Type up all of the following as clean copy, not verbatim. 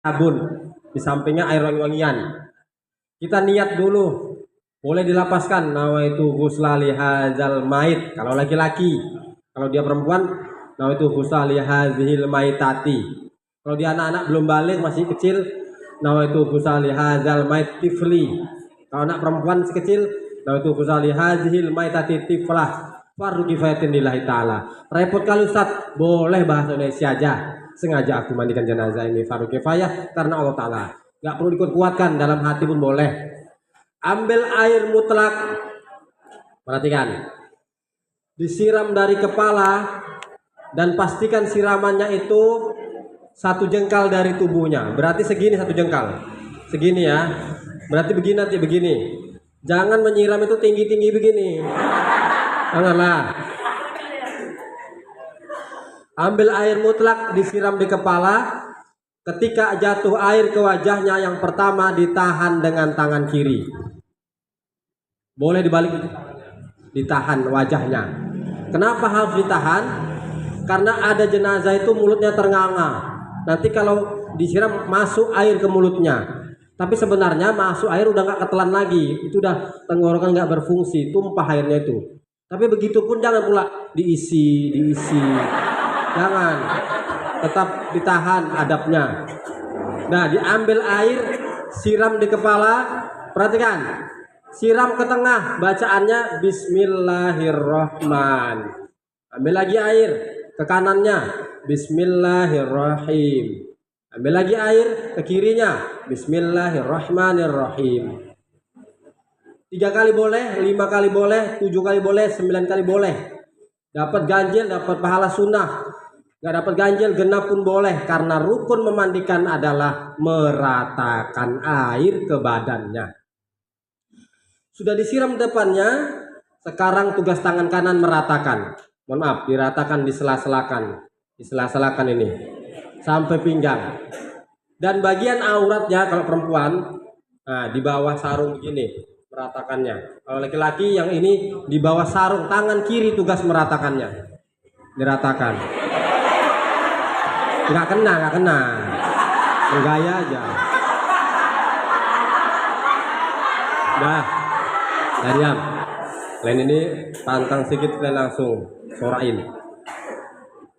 sabun, di sampingnya air wangi-wangian. Kita niat dulu, boleh dilapaskan nawaitu ghusla li hadzal mait kalau laki-laki. Kalau dia perempuan, nawaitu ghusla li hadzil maitati. Kalau dia anak-anak belum balik masih kecil, nawaitu ghusla li hadzal mait tifli. Kalau anak perempuan masih kecil, nawaitu ghusla li hadzil maitati tiflah. Fardu kifayatin lillahi ta'ala. Repot kali Ustaz, boleh bahasa Indonesia aja. Sengaja aku mandikan jenazah ini fardu kifayah karena Allah Ta'ala. Gak perlu dikuat-kuatkan, dalam hati pun boleh. Ambil air mutlak, perhatikan, disiram dari kepala dan pastikan siramannya itu 1 jengkal dari tubuhnya. Berarti segini 1 jengkal, segini ya. Berarti begini, nanti begini. Jangan menyiram itu tinggi-tinggi begini, janganlah. Ambil air mutlak, disiram di kepala. Ketika jatuh air ke wajahnya, yang pertama ditahan dengan tangan kiri. Boleh dibalik, ditahan wajahnya. Kenapa harus ditahan? Karena ada jenazah itu mulutnya ternganga. Nanti kalau disiram masuk air ke mulutnya. Tapi sebenarnya masuk air udah nggak ketelan lagi. Itu udah tenggorokan nggak berfungsi, tumpah airnya itu. Tapi begitu pun jangan pula diisi. Jangan, tetap ditahan adabnya. Nah, diambil air, siram di kepala. Perhatikan, siram ke tengah, bacaannya Bismillahirrahman. Ambil lagi air ke kanannya, Bismillahirrahim. Ambil lagi air ke kirinya, Bismillahirrahmanirrahim. 3 kali boleh, 5 kali boleh, 7 kali boleh, 9 kali boleh. Dapat ganjil, dapat pahala sunnah. Gak dapat ganjil, genap pun boleh. Karena rukun memandikan adalah meratakan air ke badannya. Sudah disiram depannya, sekarang tugas tangan kanan meratakan. Mohon maaf, diratakan di sela-selakan. Di sela-selakan ini sampai pinggang. Dan bagian auratnya kalau perempuan, nah, di bawah sarung begini meratakannya. Kalau laki-laki yang ini di bawah sarung, tangan kiri tugas meratakannya. Diratakan. Nggak kena. Bergaya aja. Dah, diam. Lain ini pantang sedikit dan langsung sorain.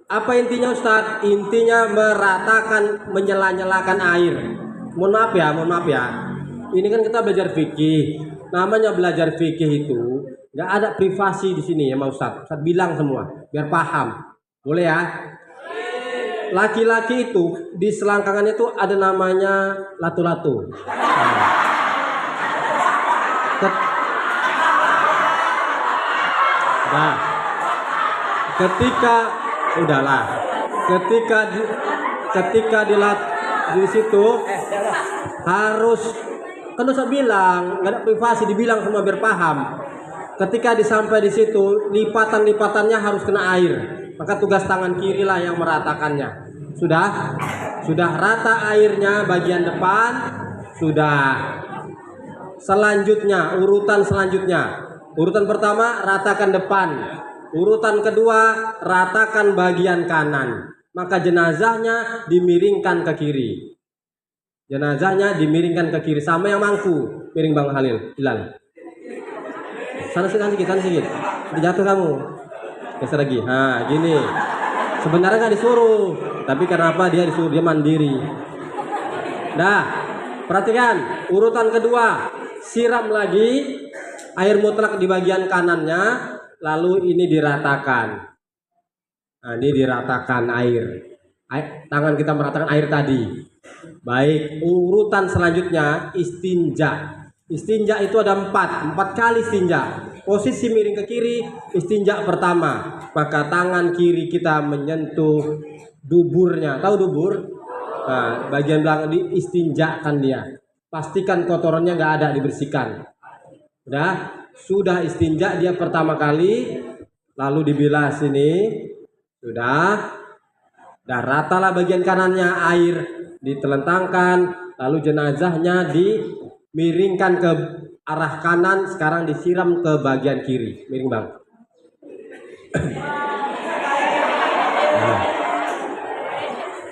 Apa intinya Ustadz? Intinya meratakan, menyela-nyelakan air. Mohon maaf ya. Ini kan kita belajar fikih. Namanya belajar fikih itu nggak ada privasi di sini ya, Mas Ustadz. Ustadz bilang semua biar paham. Boleh ya? Laki-laki itu di selangkangannya itu ada namanya latu-latu. Nah, ketika di situ harus, kan usah bilang, nggak ada privasi, dibilang semua biar paham. Ketika disampai di situ, lipatan-lipatannya harus kena air. Maka tugas tangan kiri lah yang meratakannya. Sudah rata airnya bagian depan, sudah. Selanjutnya, urutan pertama ratakan depan. Urutan kedua ratakan bagian kanan. Maka jenazahnya dimiringkan ke kiri. Sama yang mangku. Miring Bang Halil, Bilal. Sana sedikit. Jatuh kamu. Geser lagi. Nah, gini. Sebenarnya nggak disuruh, tapi kenapa dia disuruh, dia mandiri. Nah, perhatikan urutan kedua, siram lagi air mutlak di bagian kanannya, lalu ini diratakan. Nah, ini diratakan air. Tangan kita meratakan air tadi. Baik, urutan selanjutnya istinja. Istinja itu ada 4 kali istinja. Posisi miring ke kiri, istinja pertama. Maka tangan kiri kita menyentuh duburnya. Tahu dubur? Nah, bagian belakang diistinjakan dia. Pastikan kotorannya nggak ada, dibersihkan. Sudah istinja dia pertama kali, lalu dibilas ini. Sudah ratalah bagian kanannya, air ditelentangkan, lalu jenazahnya dimiringkan ke arah kanan, sekarang disiram ke bagian kiri. Miring Bang.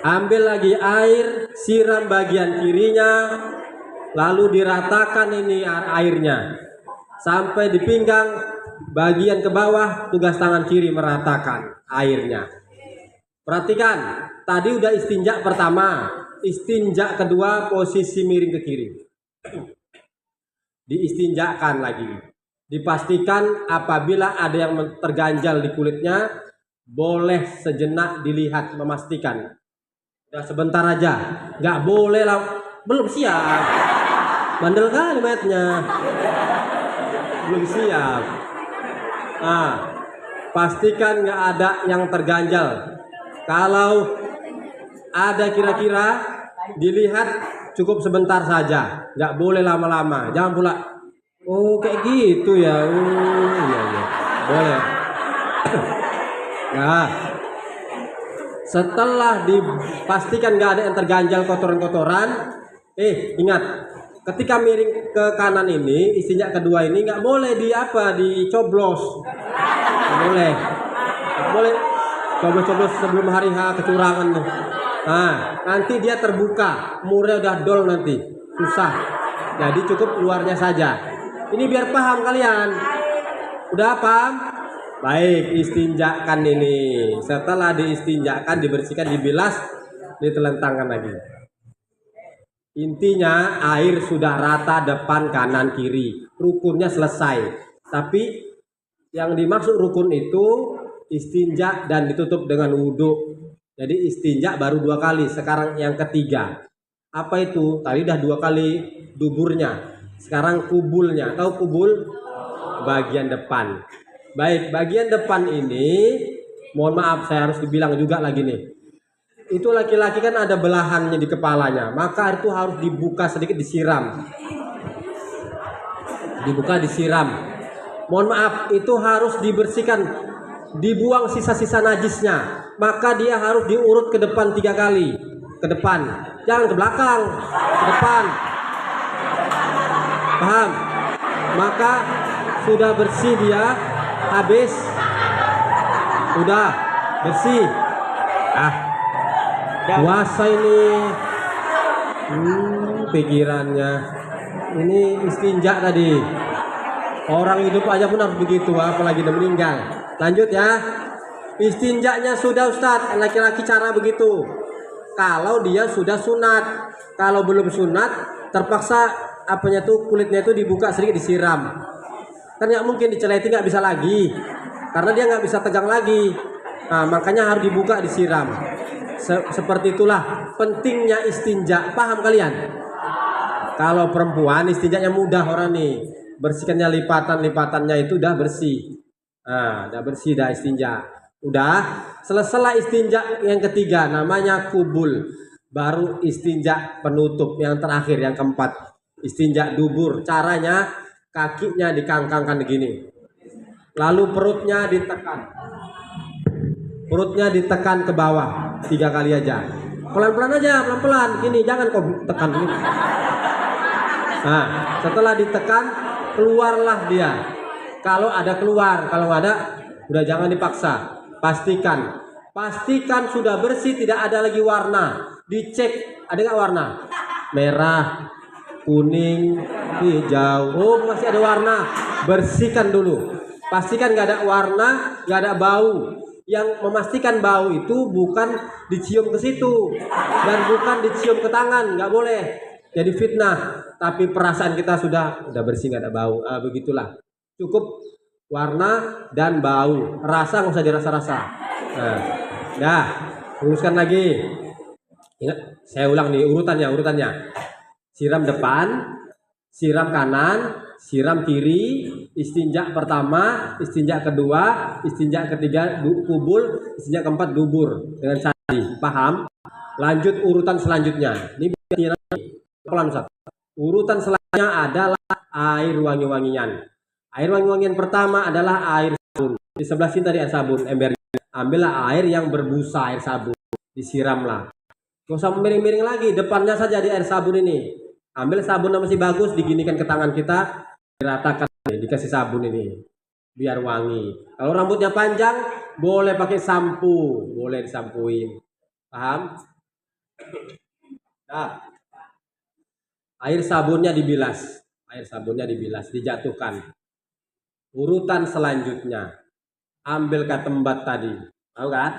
Ambil lagi air, siram bagian kirinya, lalu diratakan ini airnya sampai di pinggang bagian ke bawah. Tugas tangan kiri meratakan airnya. Perhatikan, tadi udah istinja pertama, istinja kedua posisi miring ke kiri. Diistinjakan lagi. Dipastikan apabila ada yang terganjal di kulitnya, boleh sejenak dilihat, memastikan. Udah sebentar aja, nggak boleh lah, belum siap. Bandel kali mayatnya, belum siap. Nah, pastikan nggak ada yang terganjal. Kalau ada kira-kira, dilihat cukup sebentar saja, nggak boleh lama-lama. Jangan pula, oh kayak gitu ya, iya iya, boleh. Nah, setelah dipastikan nggak ada yang terganjal kotoran-kotoran, ingat, ketika miring ke kanan ini, istinja kedua ini nggak boleh dicoblos, nggak boleh, coblos-coblos sebelum hari H, kecurangan tuh. Nah, nanti dia terbuka, umurnya udah dol nanti, susah. Jadi cukup luarnya saja. Ini biar paham kalian. Udah paham? Baik, istinjakan ini. Setelah diistinjakan, dibersihkan, dibilas, ditelentangkan lagi. Intinya air sudah rata depan, kanan, kiri. Rukunnya selesai. Tapi yang dimaksud rukun itu istinja dan ditutup dengan wudhu. Jadi istinja baru 2 kali, sekarang yang ketiga. Apa itu? Tadi udah 2 kali duburnya. Sekarang kubulnya. Tahu kubul? Bagian depan. Baik, bagian depan ini, mohon maaf saya harus dibilang juga lagi nih. Itu laki-laki kan ada belahannya di kepalanya, maka itu harus dibuka sedikit, disiram. Dibuka, disiram. Mohon maaf, itu harus dibersihkan, dibuang sisa-sisa najisnya. Maka dia harus diurut ke depan 3 kali. Ke depan, jangan ke belakang, ke depan. Paham? Maka sudah bersih dia, habis, udah bersih. Puasa ini, pikirannya. Ini istinja tadi. Orang hidup aja pun harus begitu, apalagi udah meninggal. Lanjut ya. Istinjanya sudah Ustadz, laki-laki cara begitu. Kalau dia sudah sunat, kalau belum sunat, terpaksa kulitnya itu dibuka sedikit, disiram. Kan nggak mungkin diceleti, nggak bisa lagi, karena dia nggak bisa tegang lagi. Nah, makanya harus dibuka, disiram. Seperti itulah pentingnya istinja. Paham kalian? Kalau perempuan istinjanya mudah orang nih, bersihkannya lipatannya itu udah bersih. Nah, udah bersih, dah istinja. Udah selesai istinja yang ketiga, namanya kubul. Baru istinja penutup yang terakhir, yang keempat, istinja dubur. Caranya kakinya dikangkangkan begini, lalu perutnya ditekan ke bawah 3 kali aja, pelan-pelan aja, pelan-pelan gini, jangan kau tekan gini. Nah, setelah ditekan, keluarlah dia. Kalau ada keluar, kalau nggak ada, udah jangan dipaksa. Pastikan sudah bersih, tidak ada lagi warna. Dicek, ada nggak warna? Merah, kuning, hijau. Oh, masih ada warna. Bersihkan dulu. Pastikan nggak ada warna, nggak ada bau. Yang memastikan bau itu bukan dicium ke situ dan bukan dicium ke tangan, nggak boleh. Jadi fitnah. Tapi perasaan kita sudah bersih, nggak ada bau. Begitulah. Cukup warna dan bau. Rasa nggak usah dirasa-rasa. Nah, dah, luruskan lagi. Ingat, saya ulang nih urutannya. Siram depan, siram kanan, siram kiri, istinja pertama, istinja kedua, istinja ketiga kubul, istinja keempat dubur dengan sari. Paham? Lanjut urutan selanjutnya. Ini pelan Ustaz. Urutan selanjutnya adalah air wangi-wangian. Air wangi-wangian pertama adalah air sabun. Di sebelah sini tadi air sabun, embernya. Ambillah air yang berbusa, air sabun. Disiramlah. Gak usah miring-miring lagi, depannya saja di air sabun ini. Ambil sabun yang masih bagus, diginikan ke tangan kita, diratakan, dikasih sabun ini. Biar wangi. Kalau rambutnya panjang, boleh pakai sampo, boleh disampuin. Paham? Nah, air sabunnya dibilas. Air sabunnya dibilas, dijatuhkan. Urutan selanjutnya, ambil katembat tadi. Tahu kan?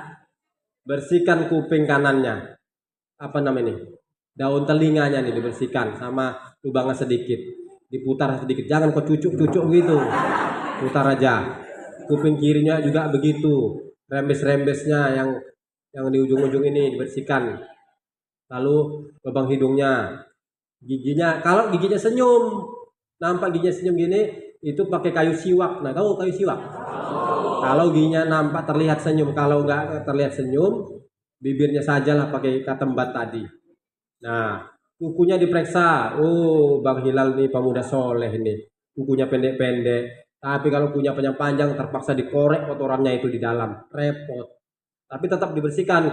Bersihkan kuping kanannya. Apa namanya ini? Daun telinganya nih dibersihkan sama lubangnya sedikit. Diputar sedikit. Jangan kau cucuk-cucuk gitu. Putar aja. Kuping kirinya juga begitu. Rembes-rembesnya yang di ujung-ujung ini dibersihkan. Lalu lubang hidungnya, giginya. Kalau giginya senyum, nampak giginya senyum gini, itu pakai kayu siwak. Nah, tahu kayu siwak? Kalau giginya nampak terlihat senyum, kalau nggak terlihat senyum, bibirnya sajalah pakai katembat tadi. Nah, kukunya diperiksa. Oh, Bang Hilal nih pemuda soleh ini. Kukunya pendek-pendek. Tapi kalau punya panjang-panjang terpaksa dikorek kotorannya itu di dalam. Repot. Tapi tetap dibersihkan.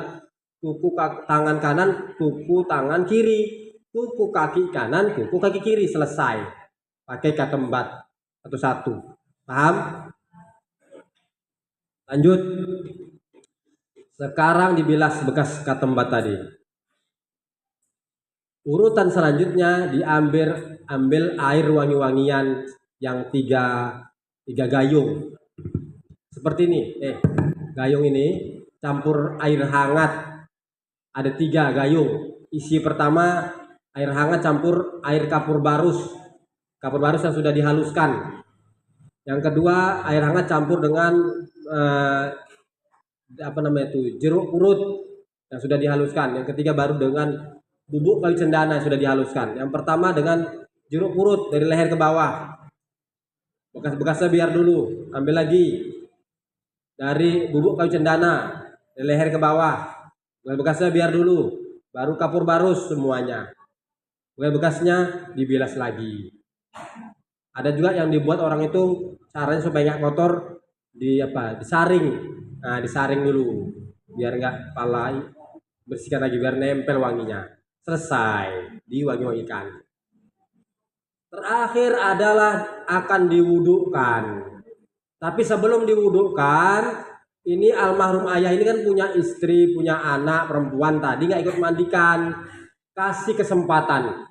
Kuku tangan kanan, kuku tangan kiri. Kuku kaki kanan, kuku kaki kiri. Selesai. Pakai katembat satu-satu. Paham? Lanjut. Sekarang dibilas bekas katembat tadi. Urutan selanjutnya ambil air wangi-wangian yang tiga gayung. Seperti ini. Gayung ini campur air hangat. Ada 3 gayung. Isi pertama air hangat campur air kapur barus. Kapur barus yang sudah dihaluskan. Yang kedua air hangat campur dengan jeruk purut yang sudah dihaluskan. Yang ketiga baru dengan bubuk kayu cendana yang sudah dihaluskan. Yang pertama dengan jeruk purut dari leher ke bawah. Bekas-bekasnya biar dulu. Ambil lagi dari bubuk kayu cendana dari leher ke bawah. Bekas-bekasnya biar dulu. Baru kapur barus semuanya. Bekas-bekasnya dibilas lagi. Ada juga yang dibuat orang itu caranya supaya nggak kotor disaring. Nah, disaring dulu biar nggak palai. Bersihkan lagi biar nempel wanginya. Selesai, diwangi-wangikan. Terakhir adalah akan diwudukan. Tapi sebelum diwudukan, ini almarhum ayah ini kan punya istri, punya anak perempuan tadi nggak ikut mandikan. Kasih kesempatan.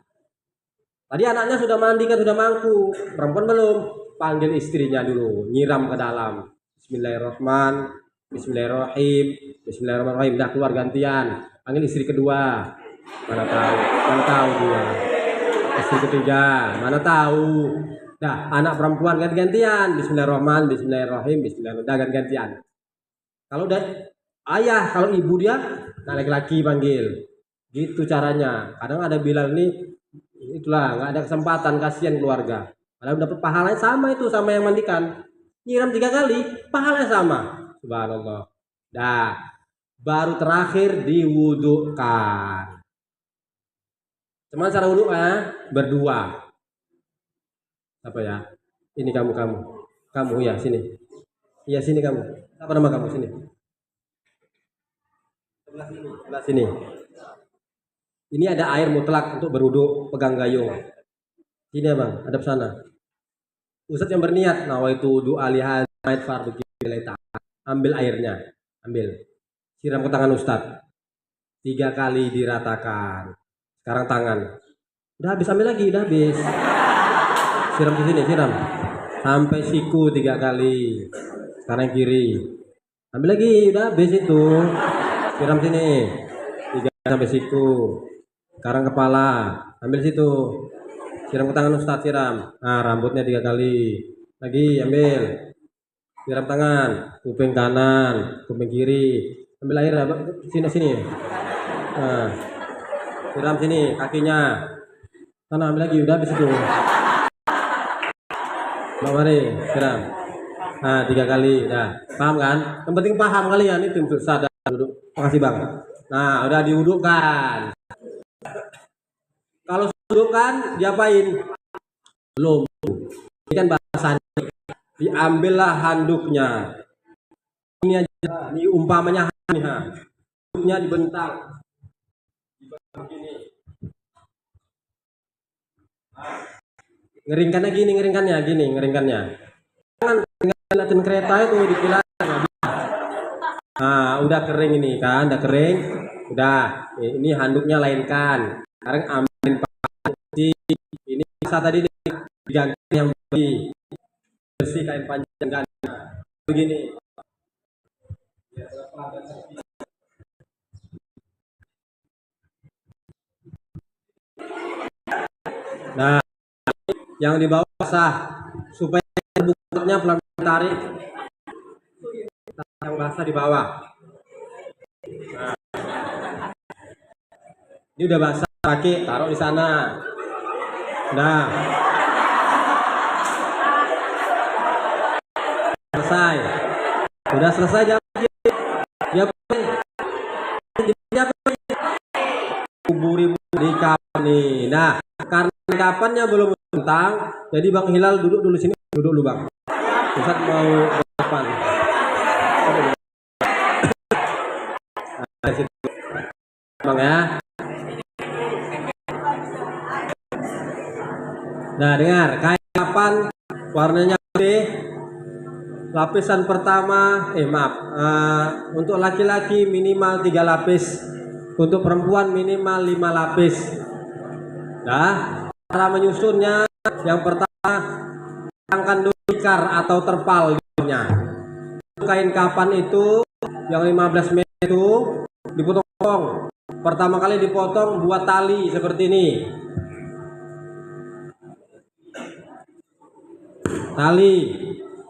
Tadi anaknya sudah mandikan, sudah mangku. Perempuan belum. Panggil istrinya dulu, nyiram ke dalam. Bismillahirrahmanirrahim. Bismillahirrahmanirrahim. Dah keluar gantian. Panggil istri kedua. Mana tahu dia. Istri ketiga, mana tahu. Dah, anak perempuan ganti-gantian. Bismillahirrahmanirrahim. Dah ganti-gantian. Kalau udah ayah, kalau ibu dia, laki-laki panggil. Gitu caranya. Kadang ada bilang nih, itulah nggak ada kesempatan, kasihan keluarga. Kalau dapat pahalanya sama itu sama yang mandikan. Nyiram 3 kali, pahalanya sama. Subhanallah. Dah, baru terakhir diwudukan. Cuman cara wudhu berdua. Apa ya? Ini kamu ya sini. Iya sini kamu. Apa nama kamu sini? Sebelah sini. Ini ada air mutlak untuk berwudhu, pegang gayung. Sini ya bang, hadap sana. Ustadz yang berniat, nawaitu wudu alihad fardu kifayah. Ambil airnya, ambil. Siram ke tangan Ustadz. 3 kali diratakan. Sekarang tangan. Udah habis, ambil lagi, udah habis. Siram di sini, siram. Sampai siku 3 kali. Sekarang kiri. Ambil lagi, udah habis itu. Siram sini. 3 sampai siku. Sekarang kepala. Ambil situ. Siram ke tangan Ustadz, siram. Nah, rambutnya 3 kali. Lagi, ambil. Siram tangan. Kuping kanan, kuping kiri. Ambil air, sini. Nah. Siram sini kakinya. Sana ambil lagi, udah habis itu. Mari, siram. Nah, 3 kali. Nah, paham kan? Yang penting paham kalian itu untuk sadar duduk. Makasih bang. Nah, udah diwudukkan. Kalau wudukkan, diapain? Belum. Ini kan bahasanya. Diambillah handuknya. Ini aja. Ini umpamanya nih. Handuknya dibentang. Begini. Ngeringkannya gini. Jangan ngeliatin kereta itu di kilat. Nah, udah kering ini kan, udah kering. Udah, ini handuknya lainkan. Sekarang ambilin panci. Ini bisa tadi nih diganti yang bersih kain panjang ganti. Begini. Nah, yang di bawah basah supaya bukanya pelan-pelan tarik yang basah di bawah. Nah, ini udah basah kaki, taruh di sana. Nah, selesai. Udah selesai ya kuburi di kapan nih. Nah, karena kapannya belum bentang, jadi Bang Hilal duduk dulu sini, duduk dulu Bang. Ustaz mau kapan? Nah, situ. Bang ya. Nah, dengar, kain kapan warnanya putih. Lapisan pertama, untuk laki-laki minimal 3 lapis, untuk perempuan minimal 5 lapis. Nah, cara menyusunnya, yang pertama, pasangkan dulu tikar atau terpal nya. Kain kapan itu yang 15 meter itu dipotong. Pertama kali dipotong buat tali seperti ini.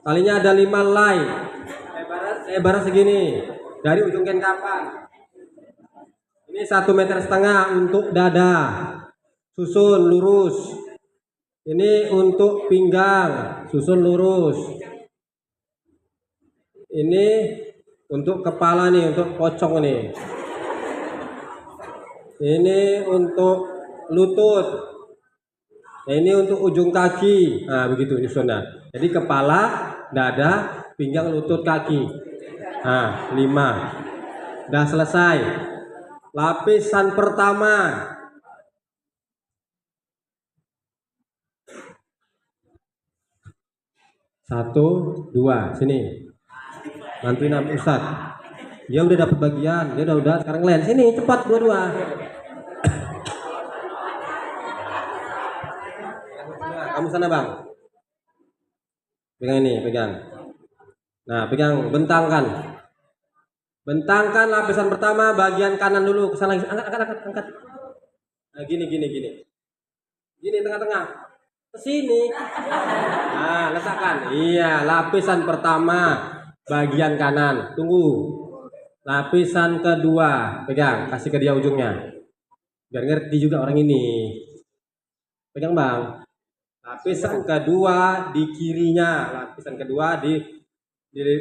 Talinya ada 5 helai, lebar segini dari ujung kain kapan. Ini 1,5 meter untuk dada, susun lurus. Ini untuk pinggang, susun lurus. Ini untuk kepala nih, untuk pocong nih. Ini untuk lutut. Nah, ini untuk ujung kaki. Nah, begitu nyusunnya. Jadi kepala, dada, pinggang, lutut, kaki. Nah, 5. Udah selesai. Lapisan pertama. Satu, 2. Sini. Bantuin Ustaz. Dia udah dapat bagian. Dia udah sekarang lain. Sini, cepat dua-dua. Kamu sana Bang. Pegang ini, pegang. Nah, pegang, bentangkan. Bentangkan lapisan pertama bagian kanan dulu ke sana. Angkat. Nah, gini. Gini tengah-tengah. Ke sini. Nah, letakkan. Iya, lapisan pertama bagian kanan. Tunggu. Lapisan kedua, pegang, kasih ke dia ujungnya. Biar ngerti juga orang ini. Pegang Bang. Lapisan kedua di kirinya, lapisan kedua di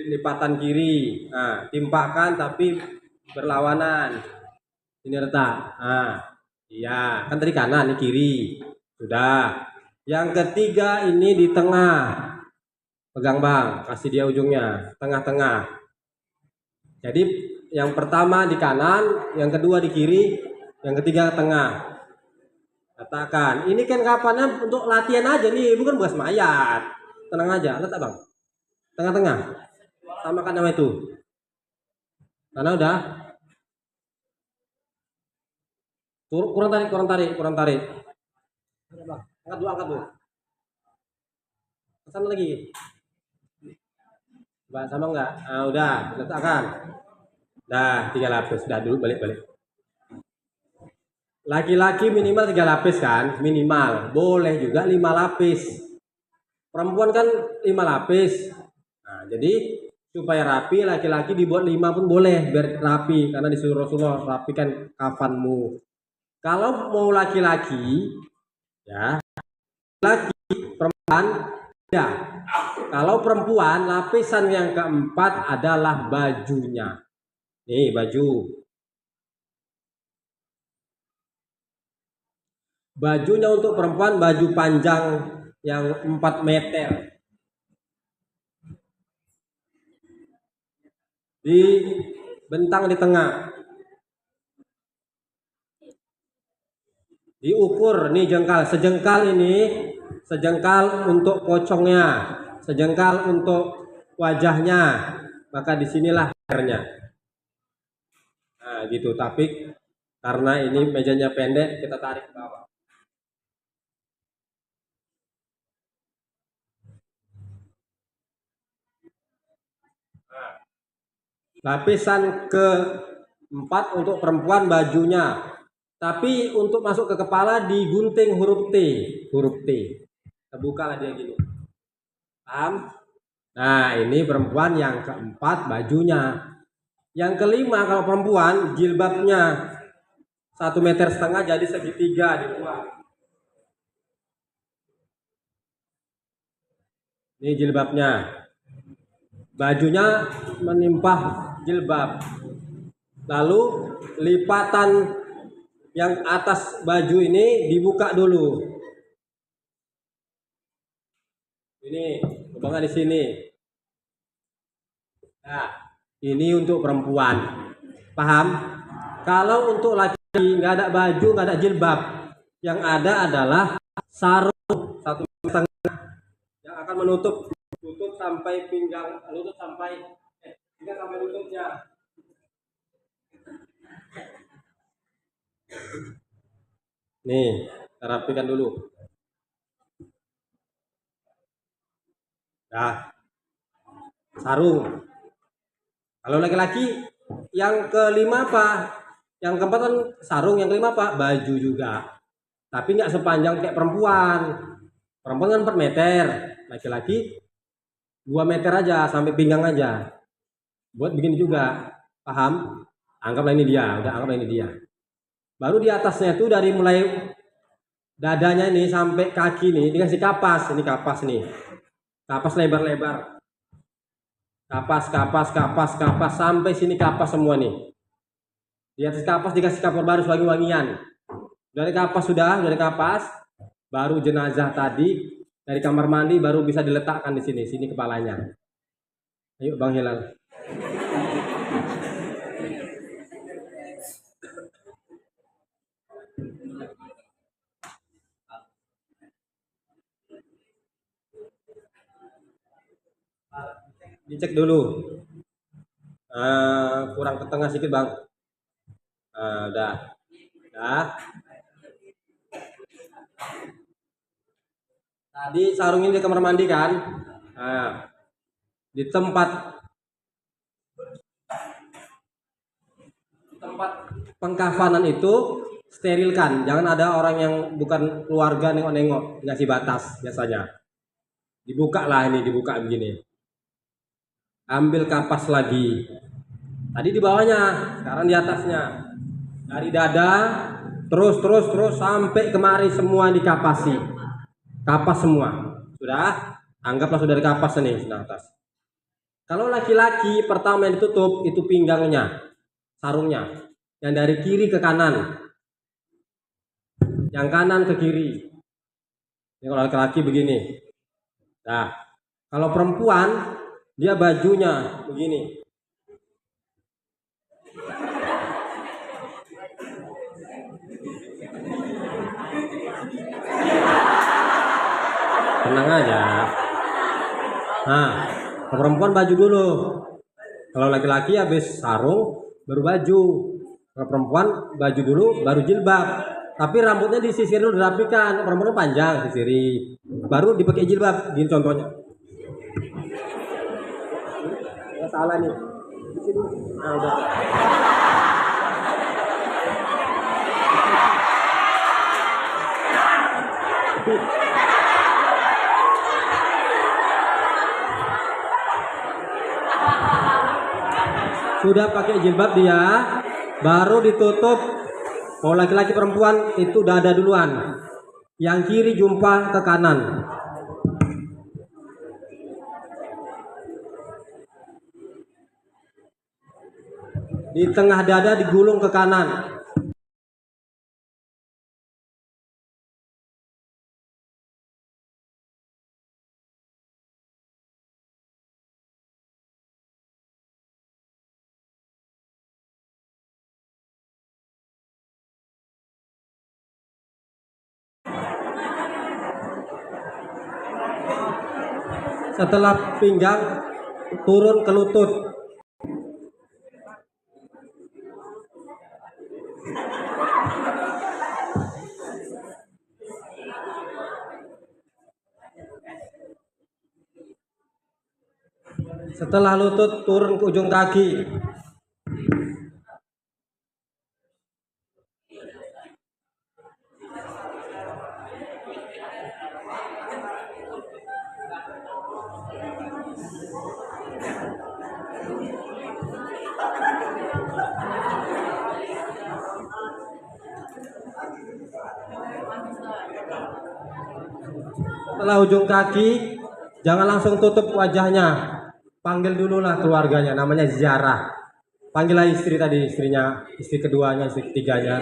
lipatan kiri. Nah, timpakan tapi berlawanan. Ini retak. Nah, iya, kan tadi kanan, ini kiri. Sudah. Yang ketiga ini di tengah. Pegang Bang, kasih dia ujungnya, tengah-tengah. Jadi yang pertama di kanan, yang kedua di kiri, yang ketiga tengah. Katakan, ini kan kapannya untuk latihan aja nih, bukan buat semayat. Tenang aja, letak Bang. Tengah-tengah. Samakan nama itu. Karena udah. Kurang tarik. Angkat dulu. Kesana lagi. Mbak, sama enggak? Nah, udah, letakkan. Dah, 3 lapis. Dah dulu balik. Laki-laki minimal 3 lapis kan? Minimal. Boleh juga 5 lapis. Perempuan kan 5 lapis. Nah, jadi supaya rapi, laki-laki dibuat 5 pun boleh, biar rapi. Karena disuruh Rasulullah, rapikan kafanmu. Kalau mau laki-laki, ya, laki perempuan, ya. Kalau perempuan, lapisan yang keempat adalah bajunya. Nih, baju. Bajunya untuk perempuan, baju panjang yang 4 meter. Dibentang di tengah. Diukur nih jengkal, sejengkal untuk pocongnya, sejengkal untuk wajahnya, maka disinilah lehernya. Nah, gitu, tapi Karena ini mejanya pendek, kita tarik ke bawah. Lapisan keempat untuk perempuan bajunya. Tapi untuk masuk ke kepala digunting huruf T. Huruf T. Kita buka lah dia gini. Paham? Nah, ini perempuan yang keempat bajunya. Yang kelima kalau perempuan jilbabnya 1,5 meter jadi segitiga dibuat. Ini jilbabnya. Bajunya menimpa jilbab. Lalu lipatan yang atas baju ini dibuka dulu. Ini lubangnya di sini. Nah, ini untuk perempuan. Paham? Kalau untuk laki nggak ada baju, nggak ada jilbab. Yang ada adalah sarung 1,5 yang akan menutup sampai pinggang, lutut sampai lututnya. Nih, kita rapikan dulu. Nah, sarung. Kalau laki-laki yang kelima apa? Yang keempat kan sarung, yang kelima apa? Baju juga. Tapi nggak sepanjang kayak perempuan. Perempuan kan 4 meter, laki-laki 2 meter aja sampai pinggang aja. Buat begini juga, paham? Anggaplah ini dia, udah anggaplah ini dia. Baru di atasnya itu dari mulai dadanya ini sampai kaki nih dikasih kapas, ini kapas nih. Kapas lebar-lebar. Kapas sampai sini kapas semua nih. Di atas kapas dikasih kapur baru wangi-wangian. Dari kapas dari kapas, baru jenazah tadi dari kamar mandi baru bisa diletakkan di sini kepalanya. Ayo Bang Hilal. Dicek dulu. Kurang ke tengah sedikit Bang. Udah. Tadi sarung ini di kamar mandi kan? Nah, di tempat pengkafanan itu sterilkan. Jangan ada orang yang bukan keluarga nengok-nengok, ngasih batas biasanya. Dibuka lah ini, dibuka begini. Ambil kapas lagi. Tadi di bawahnya, sekarang di atasnya. Dari dada terus sampai kemari semua dikapasi. Kapas semua. Sudah? Anggaplah sudah dikapas nih sudah atas. Kalau laki-laki pertama yang ditutup itu pinggangnya, sarungnya. Yang dari kiri ke kanan. Yang kanan ke kiri. Ini kalau laki-laki begini. Nah, kalau perempuan dia bajunya begini. Tenang aja. Nah, perempuan baju dulu. Kalau laki-laki habis sarung baru baju. Kalau perempuan baju dulu baru jilbab. Tapi rambutnya disisir dulu dirapikan. Perempuan panjang sisiri. Baru dipakai jilbab. Gini contohnya. Salah nih. Nah, udah. Sudah pakai jilbab dia, baru ditutup. Mau laki-laki perempuan itu dada duluan. Yang kiri jumpa ke kanan. Di tengah dada digulung ke kanan. Setelah pinggang turun ke lutut. Setelah lutut turun ke ujung kaki. Setelah ujung kaki, jangan langsung tutup wajahnya. Panggil dulu lah keluarganya, namanya ziarah. Panggillah istri tadi, istrinya, istri keduanya, istri ketiganya,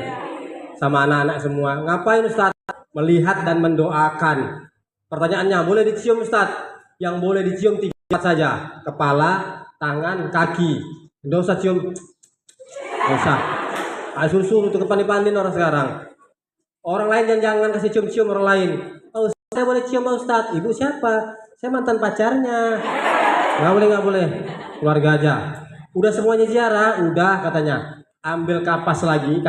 sama anak-anak semua. Ngapain Ustaz? Melihat dan mendoakan. Pertanyaannya, boleh dicium Ustaz? Yang boleh dicium 3 tempat saja. Kepala, tangan, kaki. Nggak usah cium. Nggak usah. Suruh tuh kepandai-pandai orang sekarang. Orang lain jangan kasih cium-cium orang lain. Oh, saya boleh cium Pak Ustadz. Ibu siapa? Saya mantan pacarnya. Nggak boleh. Keluarga aja. Udah semuanya ziarah, udah katanya. Ambil kapas lagi,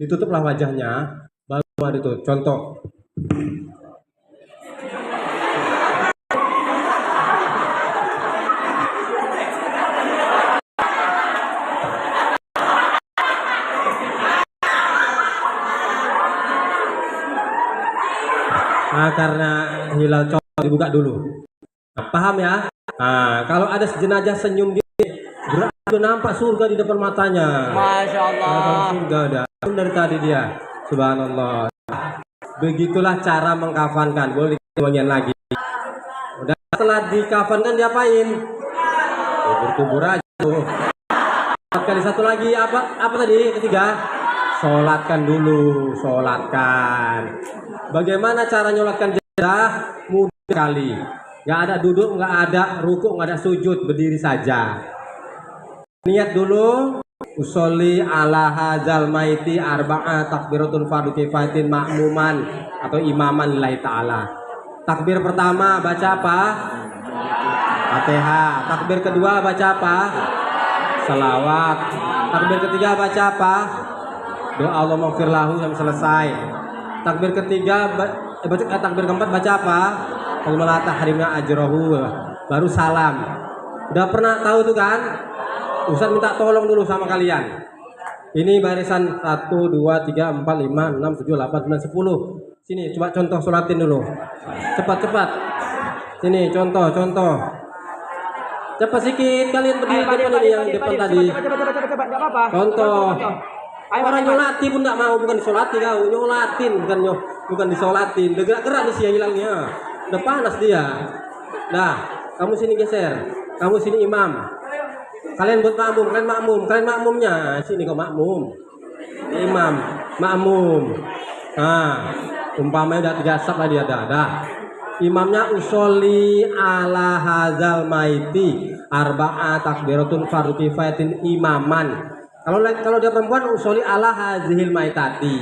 ditutuplah wajahnya. Baru itu contoh. Nah, karena hilal contoh dibuka dulu. Nah, paham ya? Nah, kalau ada jenazah senyum gini, berarti nampak surga di depan matanya. Masya Allah. Surga ada. Dari tadi dia. Subhanallah. Begitulah cara mengkafankan. Boleh dikembangin lagi. Udah setelah dikafankan diapain? Kubur aja tuh. Kali satu lagi apa tadi? Ketiga. Sholatkan dulu, sholatkan. Bagaimana cara nyolatkan jenazah? Mudah sekali. Nggak ada duduk, nggak ada rukuk, nggak ada sujud, berdiri saja. Niat dulu. Usolli ala hadzal maiti arba'a takbiratun fardu kifayatin ma'muman atau imaman lillahi ta'ala. Takbir pertama baca apa? Fatihah. Takbir kedua baca apa? Salawat. Takbir ketiga baca apa? Doa Allah maghfir lahu sampai selesai. Takbir ketiga takbir keempat baca apa? Allahumma tahrimna ajrahu. Baru salam. Udah pernah tahu tuh kan? Ustaz minta tolong dulu sama kalian. Ini barisan 1 2 3 4 5 6 7 8 9 10. Sini coba contoh sholatin dulu. Cepat. Sini contoh. Cepat sikit kalian berdiri depan ini yang depan tadi. Coba, enggak apa-apa. Contoh. Orang nyolati pun nggak mau, bukan disolati kau, nyolatin bukan disolatin. Udah gerak-gerak nih sih hilangnya. Udah panas dia. Nah, kamu sini geser. Kamu sini imam. Kalian buat makmum, kalian makmumnya. Sini kau makmum. Imam, makmum. Nah, umpamanya udah 3 saf tadi ada. Imamnya usolli ala hadzal maiti arba'a takbiratun fardu kifayatin imaman. Kalau dia perempuan usolli ala hadzihil maitati.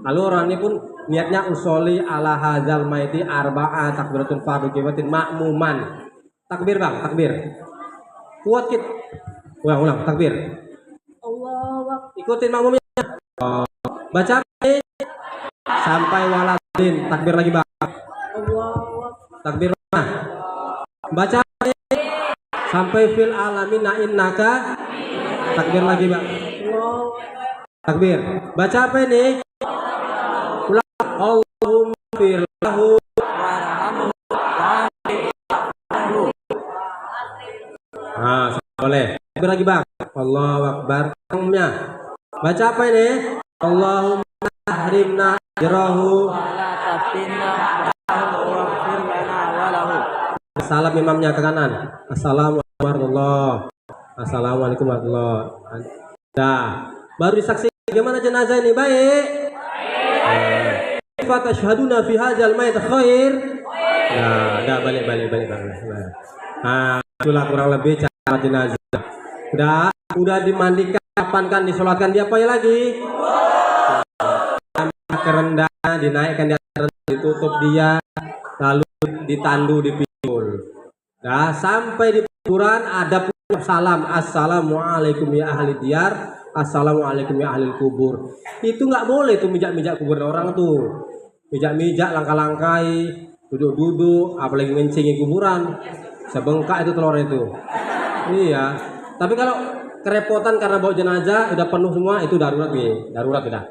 Lalu orang ini pun niatnya usolli ala hadzal maiti arba'a takbiratun fardu kifayatin ma'muman. Takbir Bang, takbir. Kuat kit. Ulang takbir. Allah. Ikutin makmumnya. Baca sampai waladin. Takbir lagi Bang. Allah. Takbir. Baca sampai fil alamin innaka. Takbir lagi Bang. Takbir. Baca apa ini? Ulang. Allahumma firlahu warhamhu. Nah, boleh. Takbir lagi Bang. Allahu Akbar. Makmumnya. Baca apa ini? Allahumma tahrimna ajrahu. Salam imamnya ke kanan. Assalamualaikum warahmatullahi. Assalamualaikum warahmatullahi wabarakatuh. Dah, baru disaksikan bagaimana jenazah ini baik. Fa tashhaduna fi hadzal mayit khair. Nah, dah balik. Nah, itulah kurang lebih cara jenazah. Udah dimandikan, kapankan, disolatkan, diapain lagi? Kerendah, dinaikkan di atas, ditutup dia, lalu ditandu, dipikul. Nah, sampai di kuburan ada salam, assalamualaikum ya ahli diyar assalamualaikum ya ahli kubur. Itu nggak boleh tuh mijak-mijak kuburan orang tuh. Mijak-mijak, langkah-langkai, duduk-duduk, apalagi ngencingi kuburan. Sebengkak itu telur itu. Iya. Tapi kalau kerepotan karena bawa jenazah udah penuh semua, itu darurat nih, darurat udah.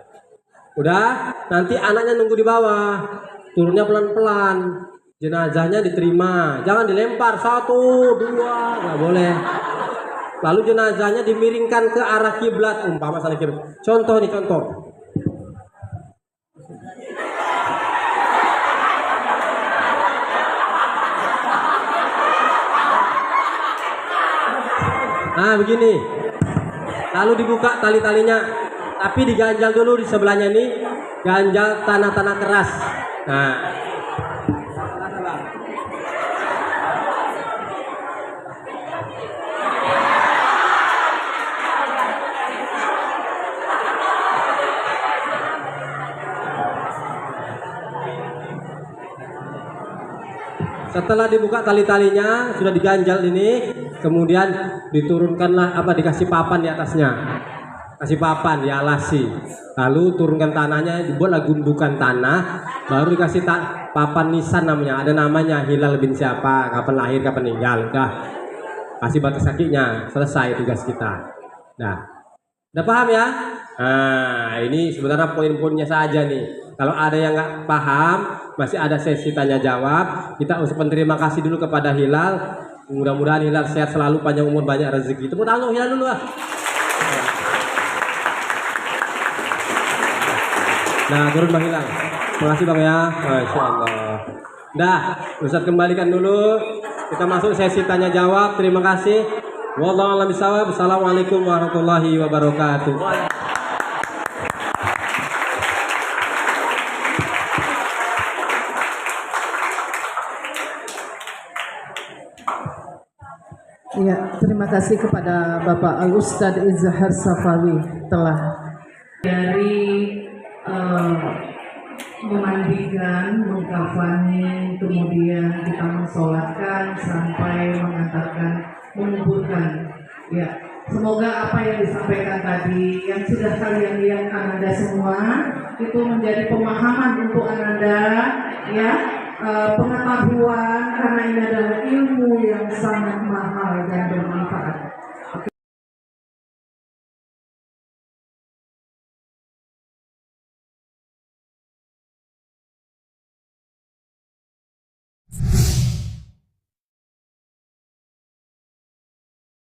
Udah, nanti anaknya nunggu di bawah. Turunnya pelan-pelan. Jenazahnya diterima, jangan dilempar 1, 2, nggak boleh. Lalu jenazahnya dimiringkan ke arah kiblat, umpama sana kiblat. Contoh nih, contoh. Nah begini, lalu dibuka tali-talinya, tapi diganjal dulu di sebelahnya nih, ganjal tanah-tanah keras. Nah, setelah dibuka tali-talinya sudah diganjal ini, kemudian diturunkanlah dikasih papan di atasnya, kasih papan dialasi, lalu turunkan tanahnya, dibuatlah gundukan tanah, baru dikasih papan nisan namanya, ada namanya Hilal bin siapa, kapan lahir, kapan meninggal, udah kasih batas kakinya, selesai tugas kita. Nah, udah paham ya? Nah, ini sebenarnya poin-poinnya saja nih. Kalau ada yang nggak paham, masih ada sesi tanya jawab. Kita ucapkan terima kasih dulu kepada Hilal. Mudah-mudahan Hilal sehat selalu, panjang umur, banyak rezeki. Tepuk tangan Hilal dulu ah. Nah, turun Bang Hilal. Terima kasih Bang ya. Masya Allah. Dah, Ustaz kembalikan dulu. Kita masuk sesi tanya jawab. Terima kasih. Wallahu a'lam bishawab. Assalamualaikum warahmatullahi wabarakatuh. Ya, terima kasih kepada Bapak Al-Ustadz Izhar Safawi telah dari memandikan, mengkafani, kemudian kita mensolatkan sampai mengantarkan, menguburkan. Ya, semoga apa yang disampaikan tadi, yang sudah kalian lihat Ananda semua, itu menjadi pemahaman untuk Ananda, ya. Pengetahuan, karena ini adalah ilmu yang sangat mahal dan bermanfaat.